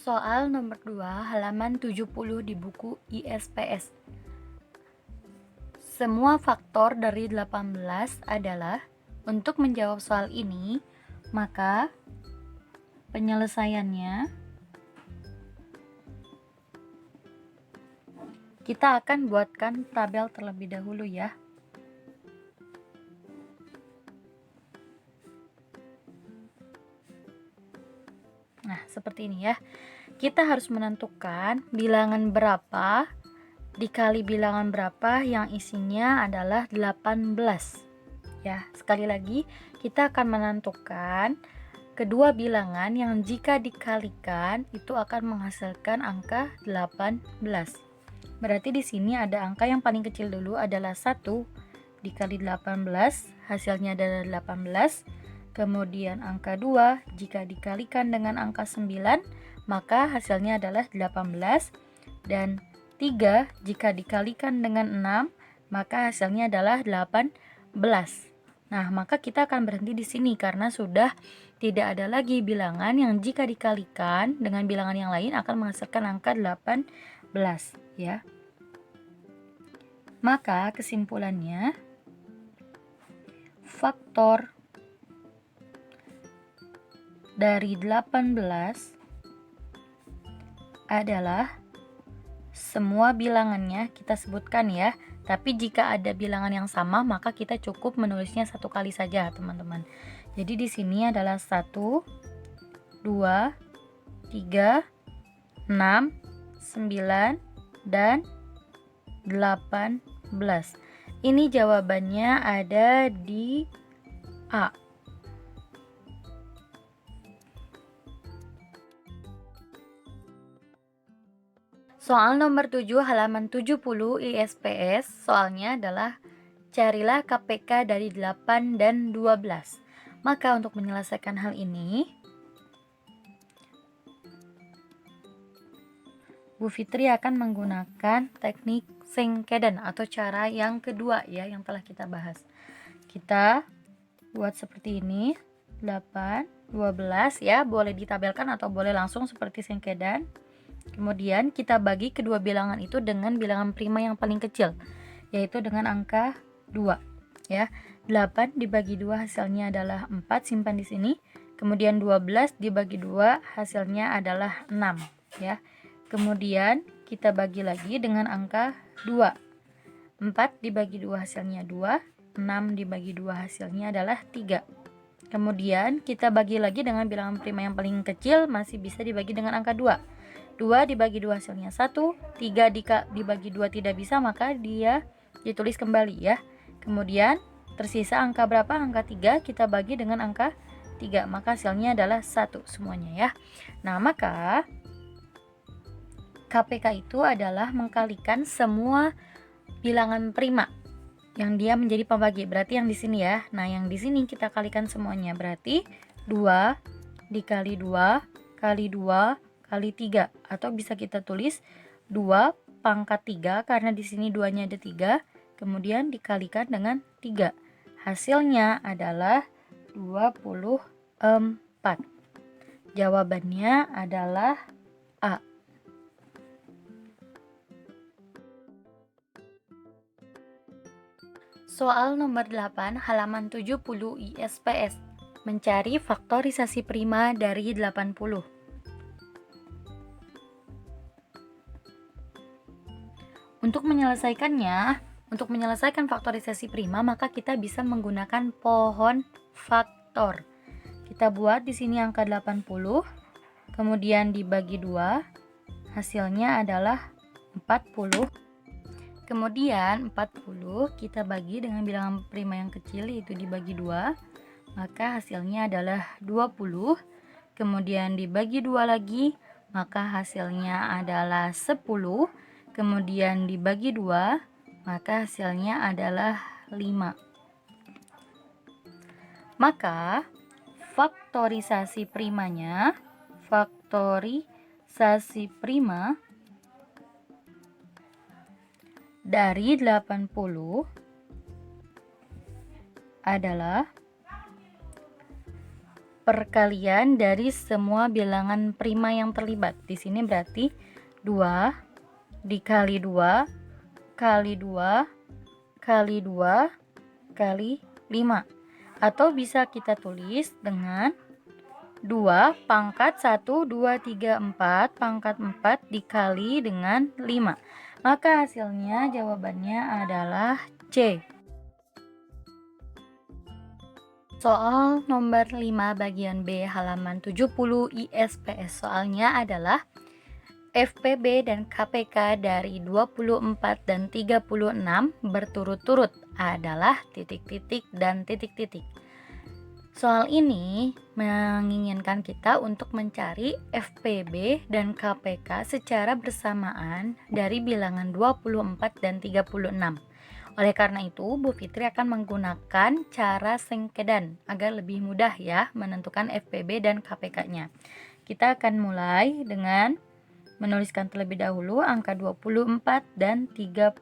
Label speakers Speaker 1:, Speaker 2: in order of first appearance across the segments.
Speaker 1: Soal nomor 2 halaman 70 di buku ISPS. Semua faktor dari 18 adalah, untuk menjawab soal ini, maka penyelesaiannya kita akan buatkan tabel terlebih dahulu ya. Nah, seperti ini ya. Kita harus menentukan bilangan berapa dikali bilangan berapa yang isinya adalah 18. Ya, sekali lagi kita akan menentukan kedua bilangan yang jika dikalikan itu akan menghasilkan angka 18. Berarti di sini ada angka yang paling kecil dulu adalah 1 dikali 18, hasilnya adalah 18. Kemudian angka 2 jika dikalikan dengan angka 9, maka hasilnya adalah 18. Dan 3 jika dikalikan dengan 6, maka hasilnya adalah 18. Nah, maka kita akan berhenti di sini karena sudah tidak ada lagi bilangan yang jika dikalikan dengan bilangan yang lain akan menghasilkan angka 18, ya. Maka kesimpulannya, faktor dari 18 adalah semua bilangannya kita sebutkan ya. Tapi jika ada bilangan yang sama, maka kita cukup menulisnya satu kali saja, teman-teman. Jadi di sini adalah 1, 2, 3, 6, 9, dan 18. Ini jawabannya ada di A. Soal nomor 7 halaman 70 ISPS, soalnya adalah carilah KPK dari 8 dan 12. Maka untuk menyelesaikan hal ini, Bu Fitri akan menggunakan teknik Sengkedan atau cara yang kedua ya yang telah kita bahas. Kita buat seperti ini, 8, 12 ya, boleh ditabelkan atau boleh langsung seperti Sengkedan. Kemudian kita bagi kedua bilangan itu dengan bilangan prima yang paling kecil, yaitu dengan angka 2 ya. 8 dibagi 2 hasilnya adalah 4, simpan di sini. Kemudian 12 dibagi 2 hasilnya adalah 6 ya. Kemudian kita bagi lagi dengan angka 2. 4 dibagi 2 hasilnya 2, 6 dibagi 2 hasilnya adalah 3. Kemudian kita bagi lagi dengan bilangan prima yang paling kecil, masih bisa dibagi dengan angka 2. 2 dibagi 2 hasilnya 1, 3 dibagi 2 tidak bisa, maka dia ditulis kembali ya. Kemudian tersisa angka berapa? Angka 3, kita bagi dengan angka 3, maka hasilnya adalah 1 semuanya ya. Nah, maka KPK itu adalah mengkalikan semua bilangan prima yang dia menjadi pembagi. Berarti yang di sini ya. Nah, yang di sini kita kalikan semuanya. Berarti 2 dikali 2 kali 2 kali 3, atau bisa kita tulis 2 pangkat 3 karena di sini 2-nya ada 3, kemudian dikalikan dengan 3. Hasilnya adalah 24. Jawabannya adalah A. Soal nomor 8 halaman 70 ISPS. Mencari faktorisasi prima dari 80. Untuk menyelesaikan faktorisasi prima, maka kita bisa menggunakan pohon faktor. Kita buat di sini angka 80, kemudian dibagi 2, hasilnya adalah 40. Kemudian 40 kita bagi dengan bilangan prima yang kecil, yaitu dibagi 2, maka hasilnya adalah 20. Kemudian dibagi 2 lagi, maka hasilnya adalah 10. Kemudian dibagi 2, maka hasilnya adalah 5. Maka faktorisasi prima dari 80 adalah perkalian dari semua bilangan prima yang terlibat. Di sini berarti 2 dikali 2 kali 2 kali 2 kali 5. Atau bisa kita tulis dengan 2 pangkat 1, 2, 3, 4 pangkat 4 dikali dengan 5. Maka hasilnya jawabannya adalah C. Soal nomor 5 bagian B halaman 70 ISPS. Soalnya adalah FPB dan KPK dari 24 dan 36 berturut-turut adalah titik-titik dan titik-titik. Soal ini menginginkan kita untuk mencari FPB dan KPK secara bersamaan dari bilangan 24 dan 36. Oleh karena itu, Bu Fitri akan menggunakan cara sengkedan agar lebih mudah ya menentukan FPB dan KPK-nya. Kita akan mulai dengan menuliskan terlebih dahulu angka 24 dan 36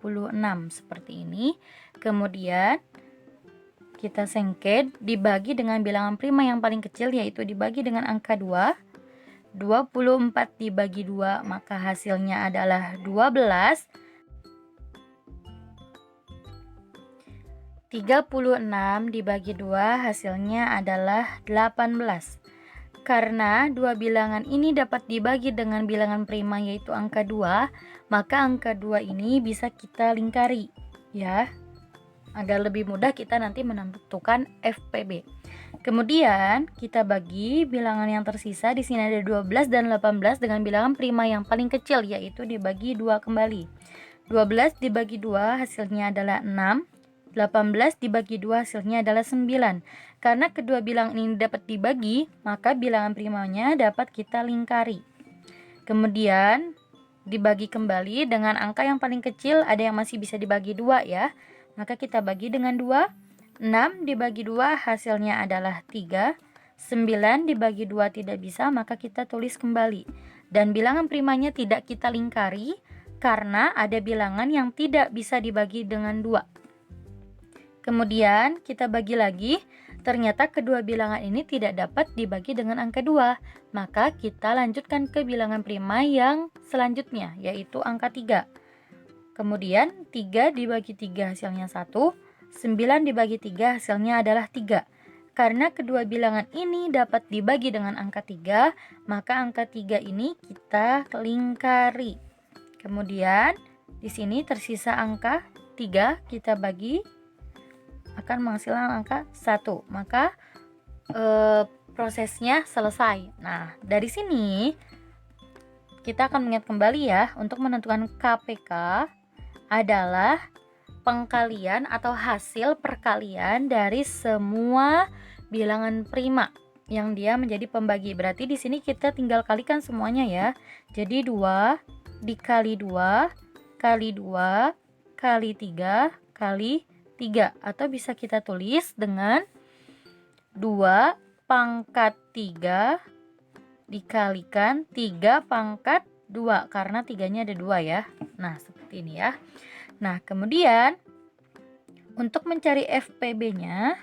Speaker 1: seperti ini. Kemudian kita sengket dibagi dengan bilangan prima yang paling kecil, yaitu dibagi dengan angka 2. 24 dibagi 2 maka hasilnya adalah 12. 36 dibagi 2 hasilnya adalah 18. Karena dua bilangan ini dapat dibagi dengan bilangan prima yaitu angka 2, maka angka 2 ini bisa kita lingkari ya, agar lebih mudah kita nanti menentukan FPB. Kemudian kita bagi bilangan yang tersisa, di sini ada 12 dan 18 dengan bilangan prima yang paling kecil yaitu dibagi 2 kembali. 12 dibagi 2 hasilnya adalah 6. 18 dibagi 2 hasilnya adalah 9. Karena kedua bilangan ini dapat dibagi, maka bilangan primanya dapat kita lingkari. Kemudian dibagi kembali dengan angka yang paling kecil, ada yang masih bisa dibagi 2 ya. Maka kita bagi dengan 2. 6 dibagi 2 hasilnya adalah 3. 9 dibagi 2 tidak bisa, maka kita tulis kembali. Dan bilangan primanya tidak kita lingkari karena ada bilangan yang tidak bisa dibagi dengan 2. Kemudian kita bagi lagi, ternyata kedua bilangan ini tidak dapat dibagi dengan angka 2. Maka kita lanjutkan ke bilangan prima yang selanjutnya, yaitu angka 3. Kemudian 3 dibagi 3 hasilnya 1, 9 dibagi 3 hasilnya adalah 3. Karena kedua bilangan ini dapat dibagi dengan angka 3, maka angka 3 ini kita lingkari. Kemudian di sini tersisa angka 3, kita bagi akan menghasilkan angka 1. Maka prosesnya selesai. Nah, dari sini kita akan mengingat kembali ya, untuk menentukan KPK adalah pengkalian atau hasil perkalian dari semua bilangan prima yang dia menjadi pembagi. Berarti di sini kita tinggal kalikan semuanya ya. Jadi 2 dikali 2 kali 2 kali 3 kali 3, atau bisa kita tulis dengan 2 pangkat 3 dikalikan 3 pangkat 2, karena 3-nya ada 2 ya. Nah, seperti ini ya. Nah, kemudian untuk mencari FPB-nya,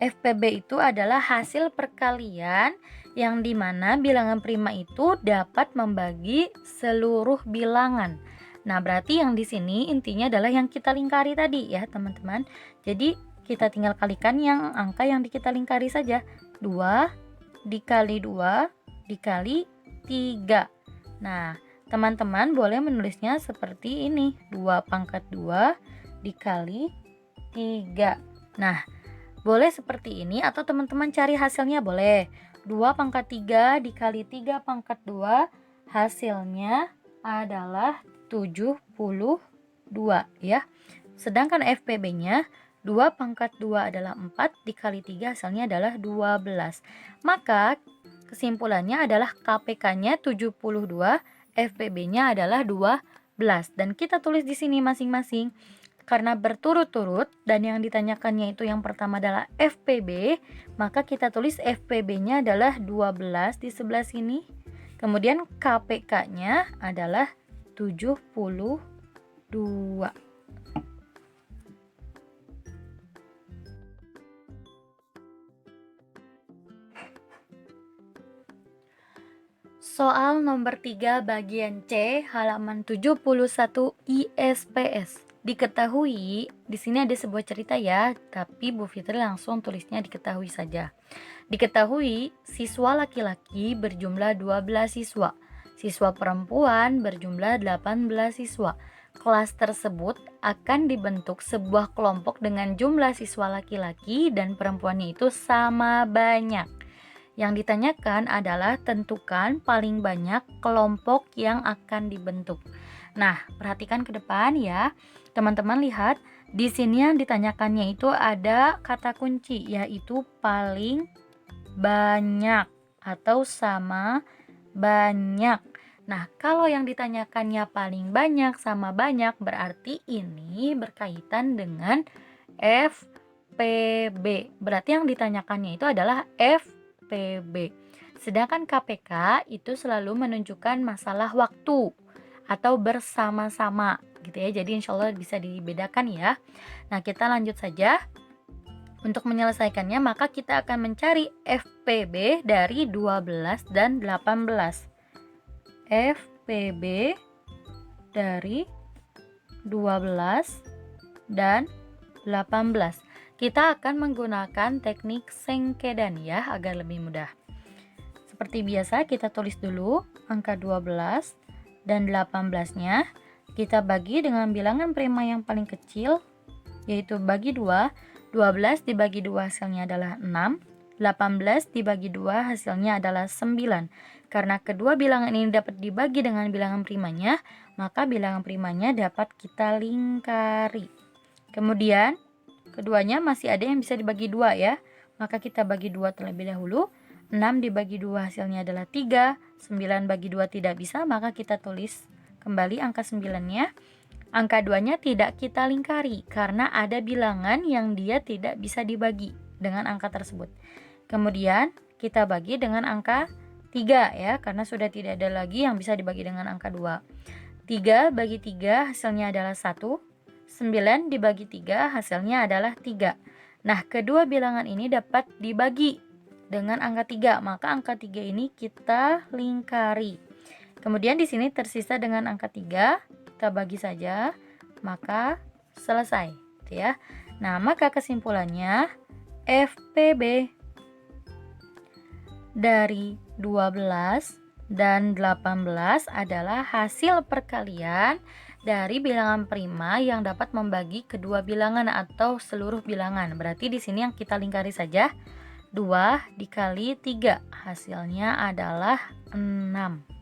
Speaker 1: FPB itu adalah hasil perkalian yang dimana bilangan prima itu dapat membagi seluruh bilangan. Nah, berarti yang di sini intinya adalah yang kita lingkari tadi ya, teman-teman. Jadi, kita tinggal kalikan yang angka yang kita lingkari saja. 2 dikali 2 dikali 3. Nah, teman-teman boleh menulisnya seperti ini. 2 pangkat 2 dikali 3. Nah, boleh seperti ini atau teman-teman cari hasilnya boleh. 2 pangkat 3 dikali 3 pangkat 2 hasilnya adalah 72 ya. Sedangkan FPB-nya 2 pangkat 2 adalah 4 dikali 3 hasilnya adalah 12. Maka kesimpulannya adalah KPK-nya 72, FPB-nya adalah 12. Dan kita tulis di sini masing-masing karena berturut-turut dan yang ditanyakannya itu yang pertama adalah FPB, maka kita tulis FPB-nya adalah 12 di sebelah sini. Kemudian KPK-nya adalah 72. Soal nomor 3 bagian C halaman 71 ISPS. Diketahui, di sini ada sebuah cerita ya, tapi Bu Fitri langsung tulisnya diketahui saja. Diketahui, siswa laki-laki berjumlah 12 siswa. Siswa perempuan berjumlah 18 siswa. Kelas tersebut akan dibentuk sebuah kelompok dengan jumlah siswa laki-laki dan perempuannya itu sama banyak. Yang ditanyakan adalah tentukan paling banyak kelompok yang akan dibentuk. Nah, perhatikan ke depan ya. Teman-teman lihat, di sini yang ditanyakannya itu ada kata kunci yaitu paling banyak atau sama banyak. Nah, kalau yang ditanyakannya paling banyak sama banyak berarti ini berkaitan dengan FPB. Berarti yang ditanyakannya itu adalah FPB. Sedangkan KPK itu selalu menunjukkan masalah waktu atau bersama-sama gitu ya. Jadi insya Allah bisa dibedakan ya. Nah, kita lanjut saja. Untuk menyelesaikannya, maka kita akan mencari FPB dari 12 dan 18. FPB dari 12 dan 18. Kita akan menggunakan teknik sengkedan ya, agar lebih mudah. Seperti biasa, kita tulis dulu angka 12 dan 18-nya. Kita bagi dengan bilangan prima yang paling kecil, yaitu bagi 2. 12 dibagi 2 hasilnya adalah 6. 18 dibagi 2 hasilnya adalah 9. Karena kedua bilangan ini dapat dibagi dengan bilangan primanya, maka bilangan primanya dapat kita lingkari. Kemudian, keduanya masih ada yang bisa dibagi 2 ya. Maka kita bagi 2 terlebih dahulu. 6 dibagi 2 hasilnya adalah 3. 9 bagi 2 tidak bisa, maka kita tulis kembali angka 9-nya. Angka 2-nya tidak kita lingkari karena ada bilangan yang dia tidak bisa dibagi dengan angka tersebut. Kemudian kita bagi dengan angka 3 ya, karena sudah tidak ada lagi yang bisa dibagi dengan angka 2. 3 bagi 3 hasilnya adalah 1. 9 dibagi 3 hasilnya adalah 3. Nah, kedua bilangan ini dapat dibagi dengan angka 3, maka angka 3 ini kita lingkari. Kemudian di sini tersisa dengan angka 3, kita bagi saja, maka selesai gitu ya. Nah, maka kesimpulannya FPB dari 12 dan 18 adalah hasil perkalian dari bilangan prima yang dapat membagi kedua bilangan atau seluruh bilangan. Berarti di sini yang kita lingkari saja 2 dikali 3, hasilnya adalah 6.